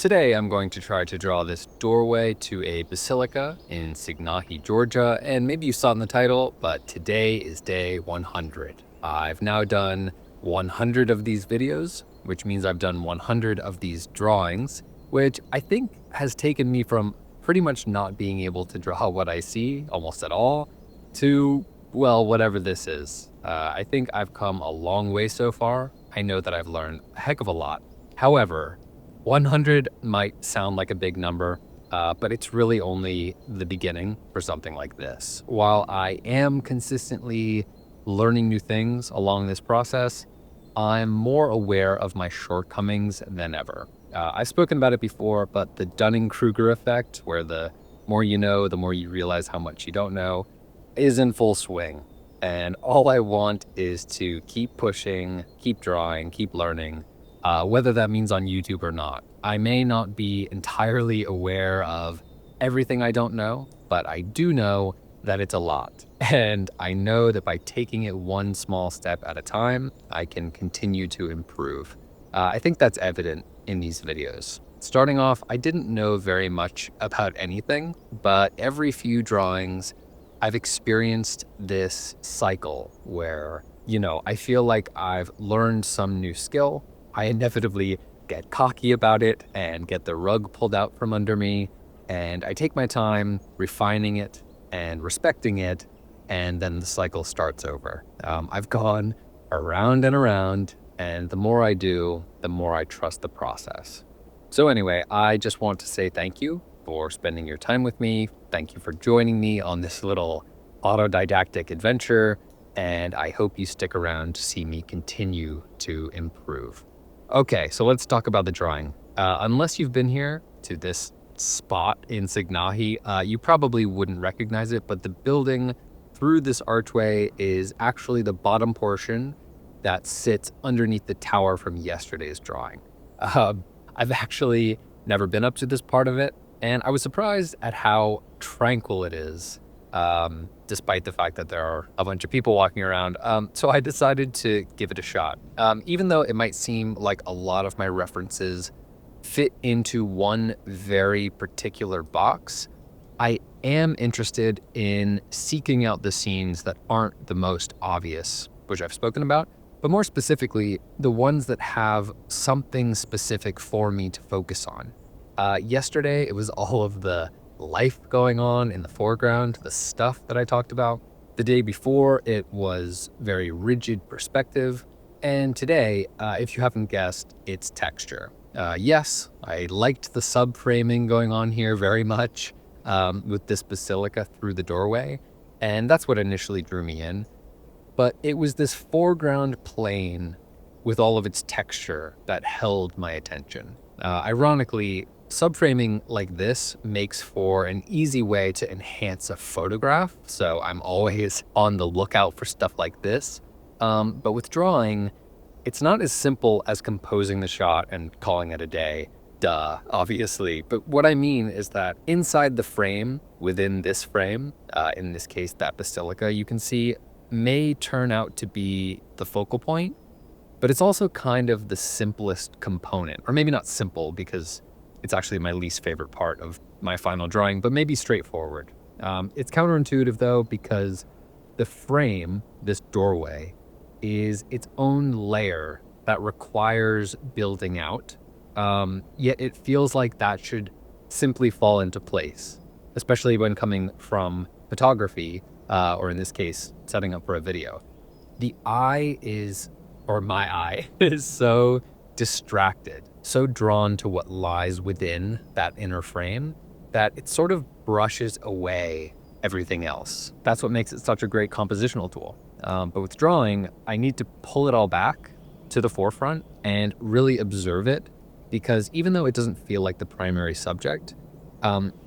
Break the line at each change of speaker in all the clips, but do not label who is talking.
Today I'm going to try to draw this doorway to a basilica in Sighnaghi, Georgia, and maybe you saw in the title, but today is day 100. I've now done 100 of these videos, which means I've done 100 of these drawings, which I think has taken me from pretty much not being able to draw what I see almost at all to, well, whatever this is. I think I've come a long way so far. I know that I've learned a heck of a lot. However, 100 might sound like a big number, but it's really only the beginning for something like this. While I am consistently learning new things along this process, I'm more aware of my shortcomings than ever. I've spoken about it before, but the Dunning-Kruger effect, where the more you know, the more you realize how much you don't know, is in full swing. And all I want is to keep pushing, keep drawing, keep learning, whether that means on YouTube or not. I may not be entirely aware of everything I don't know, but I do know that it's a lot. And I know that by taking it one small step at a time, I can continue to improve. I think that's evident in these videos. Starting off, I didn't know very much about anything, but every few drawings, I've experienced this cycle where, I feel like I've learned some new skill. I inevitably get cocky about it and get the rug pulled out from under me, and I take my time refining it and respecting it, and then the cycle starts over. I've gone around and around, and the more I do, the more I trust the process. So anyway, I just want to say thank you for spending your time with me. Thank you for joining me on this little autodidactic adventure, and I hope you stick around to see me continue to improve. Okay, so let's talk about the drawing. Unless you've been here to this spot in Sighnaghi, you probably wouldn't recognize it, but the building through this archway is actually the bottom portion that sits underneath the tower from yesterday's drawing. I've actually never been up to this part of it, and I was surprised at how tranquil it is, despite the fact that there are a bunch of people walking around. So I decided to give it a shot. Even though it might seem like a lot of my references fit into one very particular box, I am interested in seeking out the scenes that aren't the most obvious, which I've spoken about, but more specifically, the ones that have something specific for me to focus on. Yesterday, it was all of the life going on in the foreground, the stuff that I talked about. The day before, it was very rigid perspective. And today, if you haven't guessed, it's texture. Yes, I liked the subframing going on here very much with this basilica through the doorway. And that's what initially drew me in. But it was this foreground plane with all of its texture that held my attention. Ironically, subframing like this makes for an easy way to enhance a photograph, so I'm always on the lookout for stuff like this. But with drawing, it's not as simple as composing the shot and calling it a day. Duh, obviously. But what I mean is that inside the frame, within this frame, in this case that basilica you can see, may turn out to be the focal point, but it's also kind of the simplest component. Or maybe not simple, because it's actually my least favorite part of my final drawing, but maybe straightforward. It's counterintuitive though, because the frame, this doorway, is its own layer that requires building out. Yet it feels like that should simply fall into place, especially when coming from photography, or in this case, setting up for a video. The eye is, or my eye, is so distracted, so drawn to what lies within that inner frame, that it sort of brushes away everything else. That's what makes it such a great compositional tool. But with drawing, I need to pull it all back to the forefront and really observe it, because even though it doesn't feel like the primary subject,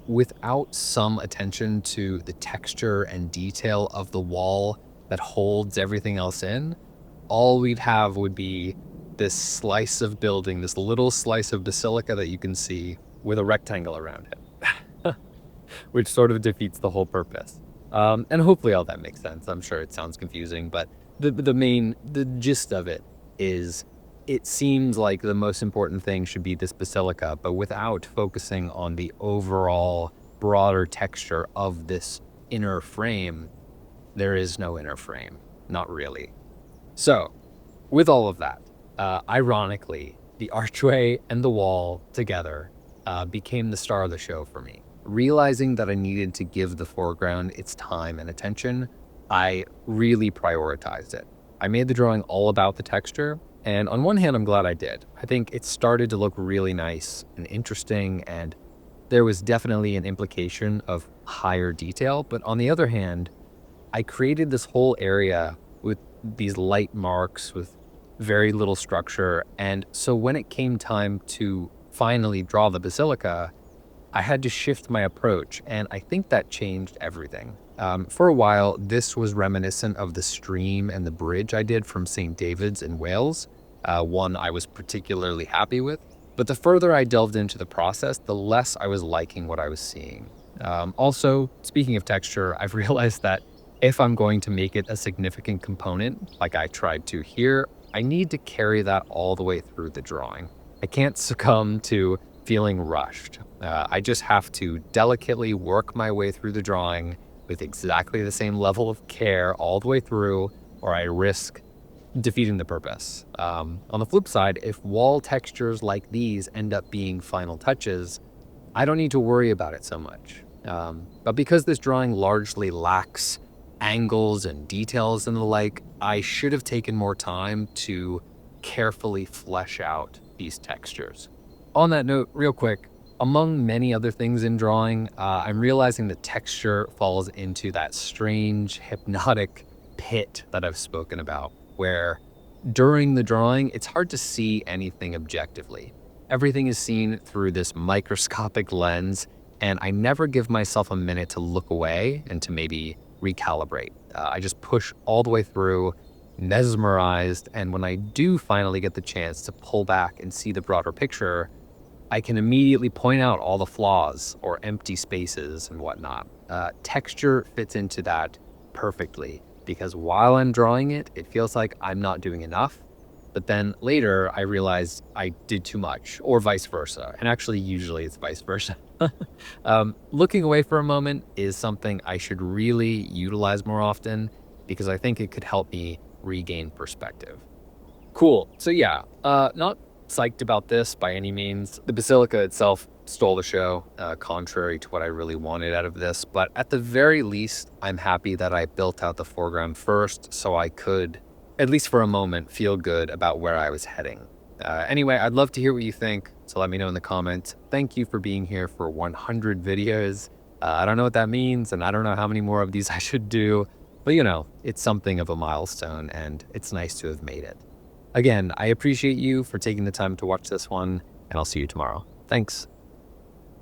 without some attention to the texture and detail of the wall that holds everything else in, all we'd have would be this slice of building, this little slice of basilica that you can see with a rectangle around it, which sort of defeats the whole purpose. And hopefully all that makes sense. I'm sure it sounds confusing, but the gist of it is it seems like the most important thing should be this basilica, but without focusing on the overall broader texture of this inner frame, there is no inner frame. Not really. So, with all of that, ironically, the archway and the wall together became the star of the show for me. Realizing that I needed to give the foreground its time and attention, I really prioritized it. I made the drawing all about the texture, and on one hand, I'm glad I did. I think it started to look really nice and interesting, and there was definitely an implication of higher detail. But on the other hand, I created this whole area with these light marks with very little structure. And so when it came time to finally draw the basilica, I had to shift my approach, and I think that changed everything. For a while, this was reminiscent of the stream and the bridge I did from St. David's in Wales, one I was particularly happy with. But the further I delved into the process, the less I was liking what I was seeing. Also, speaking of texture, I've realized that if I'm going to make it a significant component, like I tried to here, I need to carry that all the way through the drawing. I can't succumb to feeling rushed. I just have to delicately work my way through the drawing with exactly the same level of care all the way through, or I risk defeating the purpose. On the flip side, if wall textures like these end up being final touches, I don't need to worry about it so much. But because this drawing largely lacks angles and details and the like, I should have taken more time to carefully flesh out these textures. On that note, real quick, among many other things in drawing, I'm realizing that texture falls into that strange, hypnotic pit that I've spoken about, where during the drawing, it's hard to see anything objectively. Everything is seen through this microscopic lens, and I never give myself a minute to look away and to maybe recalibrate. I just push all the way through, mesmerized, and when I do finally get the chance to pull back and see the broader picture, I can immediately point out all the flaws or empty spaces and whatnot. Texture fits into that perfectly because while I'm drawing it, it feels like I'm not doing enough. But then later I realized I did too much, or vice versa. And actually, usually it's vice versa. Looking away for a moment is something I should really utilize more often because I think it could help me regain perspective. Cool. So yeah, not psyched about this by any means. The Basilica itself stole the show, contrary to what I really wanted out of this. But at the very least, I'm happy that I built out the foreground first so I could, at least for a moment, feel good about where I was heading. Anyway, I'd love to hear what you think, so let me know in the comments. Thank you for being here for 100 videos. I don't know what that means, and I don't know how many more of these I should do, but you know, it's something of a milestone, and it's nice to have made it. Again, I appreciate you for taking the time to watch this one, and I'll see you tomorrow. Thanks.